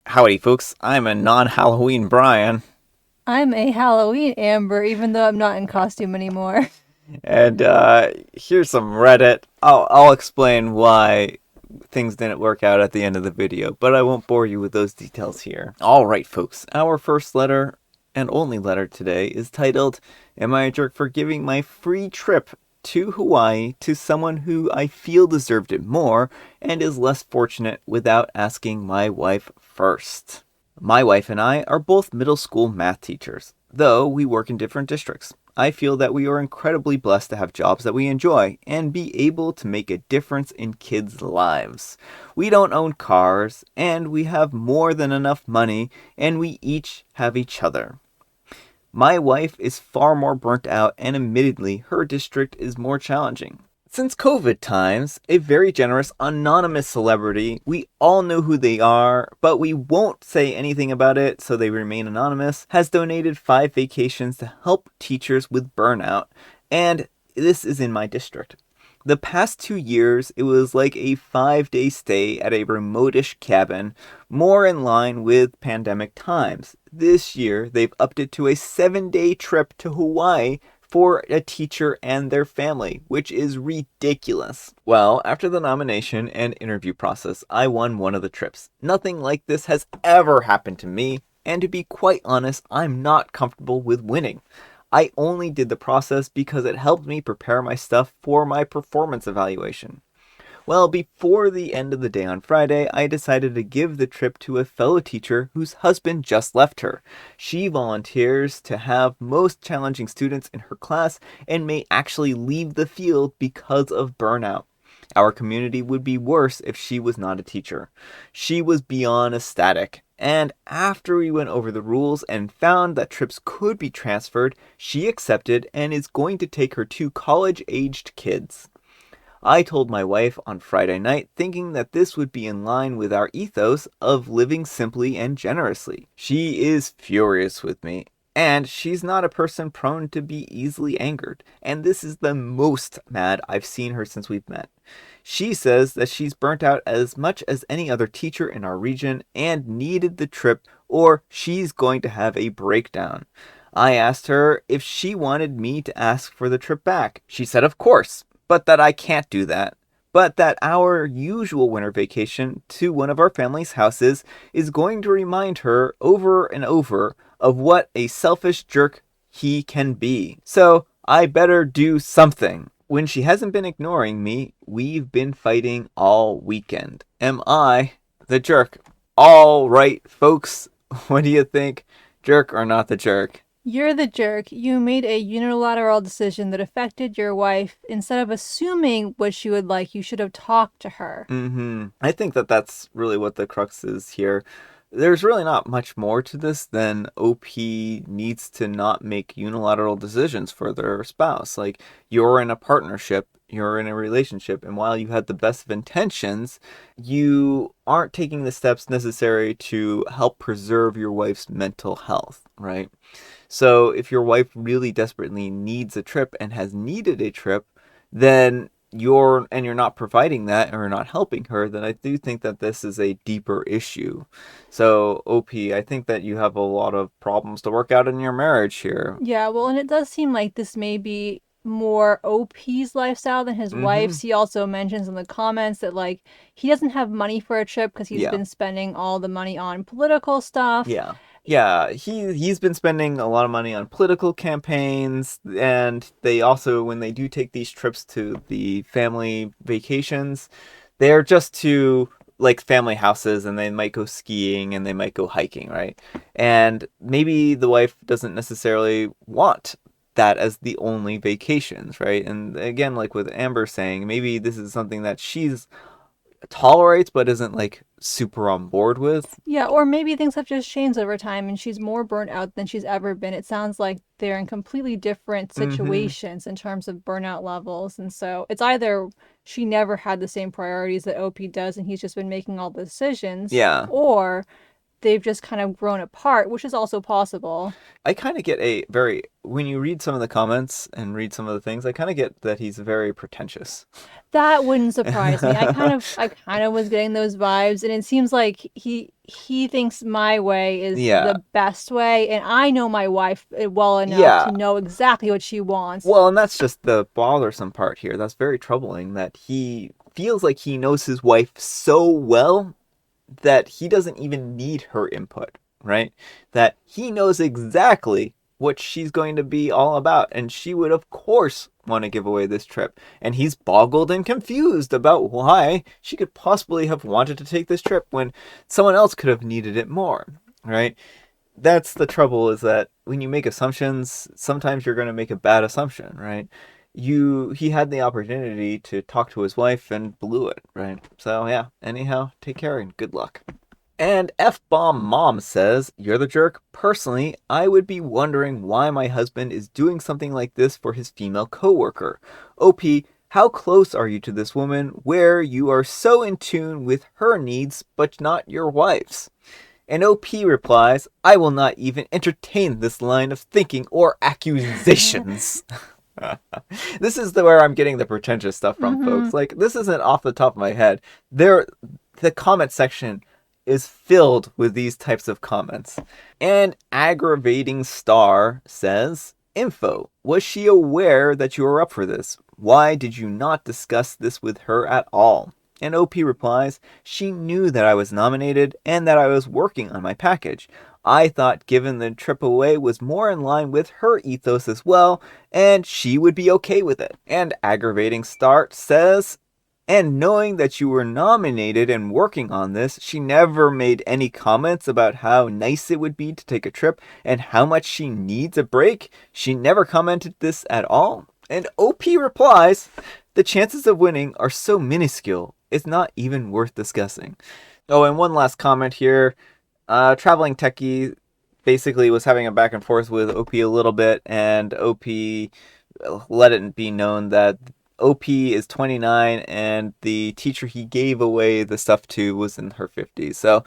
Howdy, folks. I'm a non-Halloween Brian, I'm a Halloween Amber, even though I'm not in costume anymore. and here's some Reddit. I'll explain why things didn't work out at the end of the video, but I won't bore you with those details here. All right, folks. Our first letter and only letter today is titled, "Am I a jerk for giving my free trip to Hawaii to someone who I feel deserved it more and is less fortunate without asking my wife first?" My wife and I are both middle school math teachers, though we work in different districts. I feel that we are incredibly blessed to have jobs that we enjoy and be able to make a difference in kids' lives. We don't own cars, and we have more than enough money, and we each have each other. My wife is far more burnt out, and admittedly, her district is more challenging. Since COVID times, a very generous anonymous celebrity, we all know who they are, but we won't say anything about it so they remain anonymous, has donated 5 vacations to help teachers with burnout, and this is in my district. The past 2 years, it was like a 5 day stay at a remotish cabin, more in line with pandemic times. This year, they've upped it to a 7 day trip to Hawaii for a teacher and their family, which is ridiculous. Well, after the nomination and interview process, I won one of the trips. Nothing like this has ever happened to me, and to be quite honest, I'm not comfortable with winning. I only did the process because it helped me prepare my stuff for my performance evaluation. Well, before the end of the day on Friday, I decided to give the trip to a fellow teacher whose husband just left her. She volunteers to have most challenging students in her class and may actually leave the field because of burnout. Our community would be worse if she was not a teacher. She was beyond ecstatic. And after we went over the rules and found that trips could be transferred, she accepted and is going to take her 2 college-aged kids. I told my wife on Friday night, thinking that this would be in line with our ethos of living simply and generously. She is furious with me, and she's not a person prone to be easily angered, and this is the most mad I've seen her since we've met. She says that she's burnt out as much as any other teacher in our region and needed the trip, or she's going to have a breakdown. I asked her if she wanted me to ask for the trip back. She said, of course, but that I can't do that. But that our usual winter vacation to one of our family's houses is going to remind her over and over of what a selfish jerk he can be. So I better do something. When she hasn't been ignoring me, we've been fighting all weekend. Am I the jerk? All right, folks, what do you think? Jerk or not the jerk? You're the jerk. You made a unilateral decision that affected your wife. Instead of assuming what she would like, you should have talked to her. I think that that's really what the crux is here. There's really not much more to this than OP needs to not make unilateral decisions for their spouse. Like, you're in a partnership, you're in a relationship, and while you had the best of intentions, you aren't taking the steps necessary to help preserve your wife's mental health, right? So if your wife really desperately needs a trip and has needed a trip, then you're not providing that or not helping her, then I do think that this is a deeper issue. So OP, I think that you have a lot of problems to work out in your marriage here. Yeah, well, and it does seem like this may be more OP's lifestyle than his Mm-hmm. wife's. He also mentions in the comments that, like, he doesn't have money for a trip because he's Yeah. been spending all the money on political stuff. Yeah. Yeah, he's been spending a lot of money on political campaigns, and they also, when they do take these trips to the family vacations, they're just to like family houses, and they might go skiing and they might go hiking, right? And maybe the wife doesn't necessarily want that as the only vacations, right? And again, like with Amber saying, maybe this is something that she's tolerates but isn't like super on board with. Yeah, or maybe things have just changed over time and she's more burnt out than she's ever been. It sounds like they're in completely different Mm-hmm. situations in terms of burnout levels. And so it's either she never had the same priorities that OP does and he's just been making all the decisions, Yeah. or they've just kind of grown apart, which is also possible. I kind of get when you read some of the comments and read some of the things, I kind of get that he's very pretentious. That wouldn't surprise me. I kind of was getting those vibes, and it seems like he thinks my way is Yeah. the best way, and I know my wife well enough Yeah. to know exactly what she wants. Well, and that's just the bothersome part here. That's very troubling that he feels like he knows his wife so well that he doesn't even need her input, right? That he knows exactly what she's going to be all about, and she would, of course, want to give away this trip. And he's boggled and confused about why she could possibly have wanted to take this trip when someone else could have needed it more, right? That's the trouble, is that when you make assumptions, sometimes you're going to make a bad assumption, right? He had the opportunity to talk to his wife and blew it, right? So yeah, anyhow, take care and good luck. And F-Bomb Mom says, "You're the jerk. Personally, I would be wondering why my husband is doing something like this for his female coworker. OP, how close are you to this woman where you are so in tune with her needs but not your wife's?" And OP replies, "I will not even entertain this line of thinking or accusations." This is where I'm getting the pretentious stuff from, folks. Like, this isn't off the top of my head. The comment section is filled with these types of comments. And Aggravating Star says, "Info, was she aware that you were up for this? Why did you not discuss this with her at all?" And OP replies, "She knew that I was nominated and that I was working on my package. I thought given the trip away was more in line with her ethos as well, and she would be okay with it." And Aggravating Start says, "And knowing that you were nominated and working on this, she never made any comments about how nice it would be to take a trip and how much she needs a break. She never commented this at all." And OP replies, "The chances of winning are so minuscule, it's not even worth discussing." Oh, and one last comment here. Traveling Techie basically was having a back and forth with OP a little bit, and OP let it be known that OP is 29 and the teacher he gave away the stuff to was in her 50s. So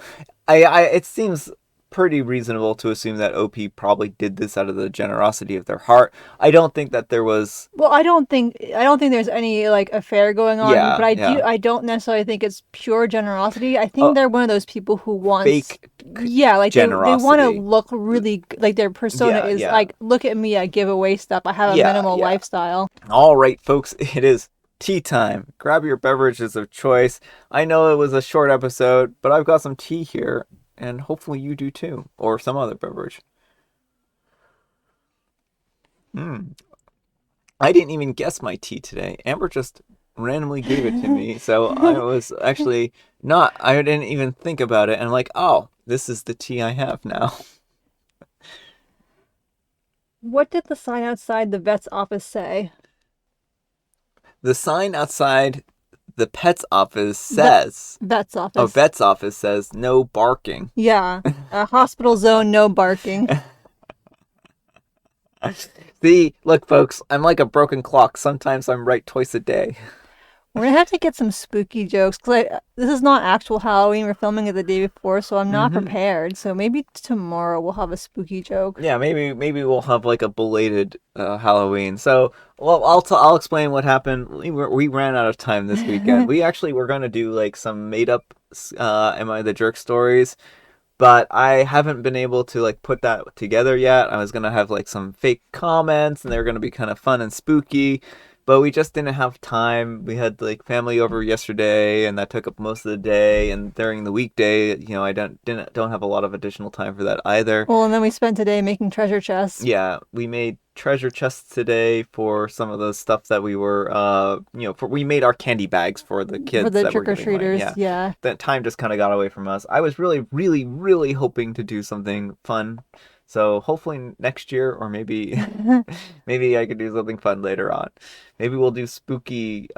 it seems pretty reasonable to assume that OP probably did this out of the generosity of their heart. I don't think that there was... Well, I don't think there's any like affair going on, Yeah, but yeah. I don't necessarily think it's pure generosity. I think they're one of those people who wants Fake yeah, like they want to generosity. look really like their persona Yeah, is yeah. like, look at me, I give away stuff. I have a Yeah, minimal yeah. lifestyle. All right, folks, it is tea time. Grab your beverages of choice. I know it was a short episode, but I've got some tea here, and hopefully you do too, or some other beverage. I didn't even guess my tea today. Amber just randomly gave it to me, so I was actually not, I didn't even think about it, and I'm like, oh, this is the tea I have now. What did the sign outside the vet's office say? The sign outside the pet's office says... Vet's Oh, office. vet's office says no barking. Yeah. Hospital zone, no barking. See, look, folks, I'm like a broken clock. Sometimes I'm right twice a day. We're gonna have to get some spooky jokes because this is not actual Halloween. We're filming it the day before, so I'm not prepared. So maybe tomorrow we'll have a spooky joke. Yeah, maybe we'll have like a belated Halloween. So, well, I'll explain what happened. We ran out of time this weekend. We actually were gonna do like some made up Am I the Jerk stories, but I haven't been able to like put that together yet. I was gonna have like some fake comments, and they were gonna be kind of fun and spooky, but we just didn't have time. We had like family over yesterday, and that took up most of the day. And during the weekday, I don't have a lot of additional time for that either. Well, and then we spent today making treasure chests. Yeah, we made treasure chests today for some of the stuff that we were, we made our candy bags for the kids for the that were trick or getting away. treaters. Yeah. That time just kind of got away from us. I was really, really, really hoping to do something fun. So hopefully next year, or maybe maybe I could do something fun later on. Maybe we'll do spooky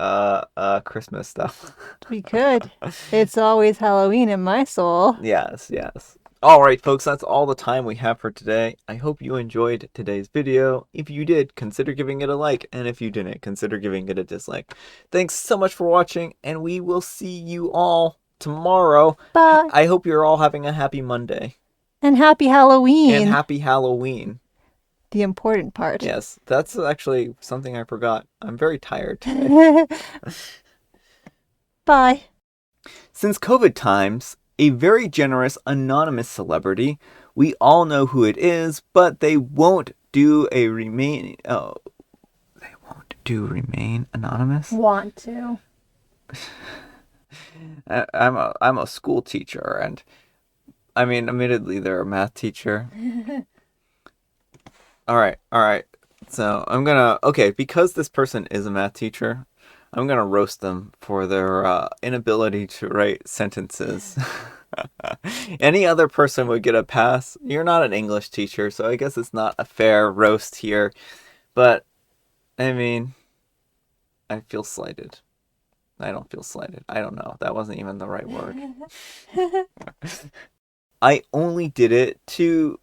Christmas stuff. We could. It's always Halloween in my soul. Yes, yes. All right, folks, that's all the time we have for today. I hope you enjoyed today's video. If you did, consider giving it a like, and if you didn't, consider giving it a dislike. Thanks so much for watching, and we will see you all tomorrow. Bye. I hope you're all having a happy Monday. And happy Halloween. And happy Halloween. The important part. Yes, that's actually something I forgot. I'm very tired today. Bye. Since COVID times, a very generous anonymous celebrity, we all know who it is, but they won't do remain anonymous? Want to. I'm a school teacher, and I mean, admittedly, they're a math teacher. All right. So because this person is a math teacher, I'm gonna roast them for their inability to write sentences. Any other person would get a pass. You're not an English teacher, so I guess it's not a fair roast here. But I mean, I feel slighted. I don't feel slighted. I don't know. That wasn't even the right word. I only did it to...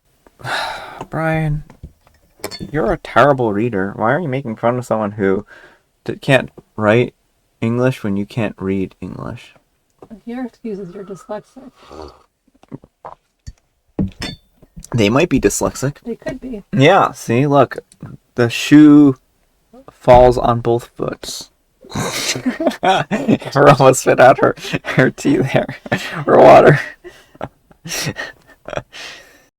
Brian, you're a terrible reader. Why are you making fun of someone who can't write English when you can't read English? Your excuse is you're dyslexic. They might be dyslexic. They could be. Yeah, see, look. The shoe falls on both foots. Her almost spit out her tea there. Her water.